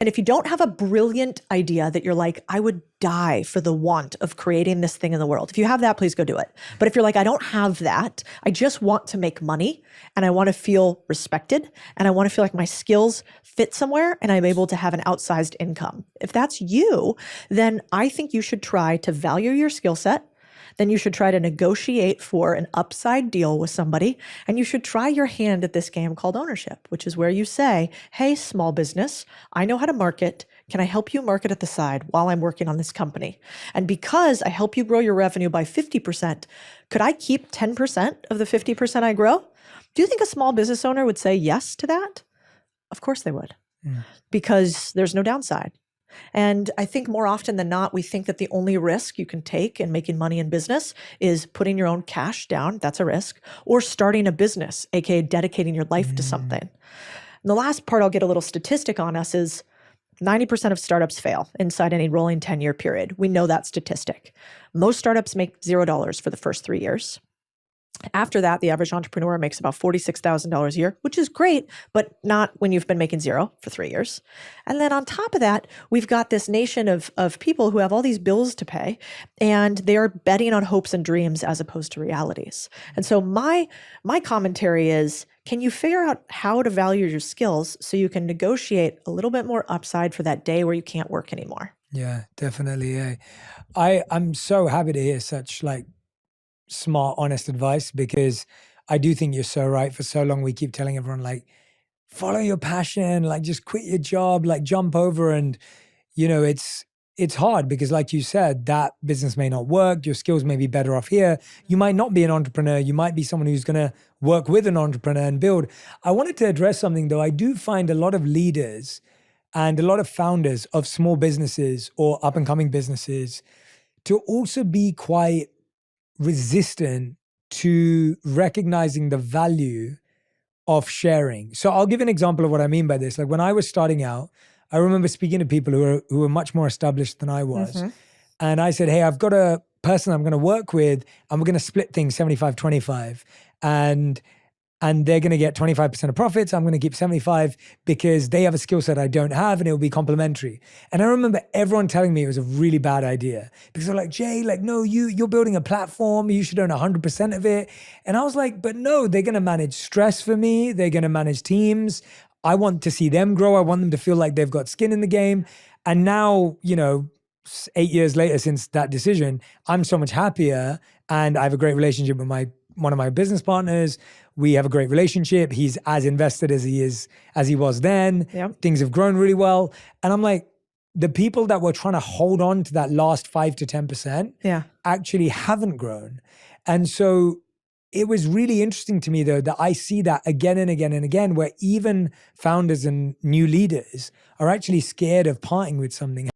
And if you don't have a brilliant idea that you're like, I would die for the want of creating this thing in the world. If you have that, please go do it. But if you're like, I don't have that, I just want to make money and I want to feel respected and I want to feel like my skills fit somewhere and I'm able to have an outsized income. If that's you, then I think you should try to value your skill set. Then you should try to negotiate for an upside deal with somebody. And you should try your hand at this game called ownership, which is where you say, hey, small business, I know how to market. Can I help you market at the side while I'm working on this company? And because I help you grow your revenue by 50%, could I keep 10% of the 50% I grow? Do you think a small business owner would say yes to that? Of course they would, because there's no downside. And I think more often than not, we think that the only risk you can take in making money in business is putting your own cash down. That's a risk. Or starting a business, aka dedicating your life to something. And the last part I'll get a little statistic on us is 90% of startups fail inside any rolling 10-year period. We know that statistic. Most startups make $0 for the first 3 years. After that, the average entrepreneur makes about $46,000 a year, which is great, but not when you've been making zero for 3 years. And then on top of that, we've got this nation of people who have all these bills to pay, and they are betting on hopes and dreams as opposed to realities. And so my commentary is, can you figure out how to value your skills so you can negotiate a little bit more upside for that day where you can't work anymore? Yeah, definitely. Yeah. I'm so happy to hear such smart, honest advice, because I do think you're so right. For so long, we keep telling everyone follow your passion, just quit your job, jump over. And, it's hard because like you said, that business may not work. Your skills may be better off here. You might not be an entrepreneur. You might be someone who's going to work with an entrepreneur and build. I wanted to address something though. I do find a lot of leaders and a lot of founders of small businesses or up and coming businesses to also be quite resistant to recognizing the value of sharing. So I'll give an example of what I mean by this. When I was starting out, I remember speaking to people who were much more established than I was. And I said, hey, I've got a person I'm going to work with and we're going to split things 75-25. And they're going to get 25% of profits. I'm going to keep 75 because they have a skill set I don't have and it will be complementary. And I remember everyone telling me it was a really bad idea because they're like, Jay, no, you're building a platform. You should own 100% of it. And I was like, but no, they're going to manage stress for me. They're going to manage teams. I want to see them grow. I want them to feel like they've got skin in the game. And now, 8 years later since that decision, I'm so much happier and I have a great relationship with one of my business partners. We have a great relationship. He's as invested as he was then. Yep. Things have grown really well. And I'm like, the people that were trying to hold on to that last 5 to 10% actually haven't grown. And so it was really interesting to me though, that I see that again and again and again, where even founders and new leaders are actually scared of parting with something.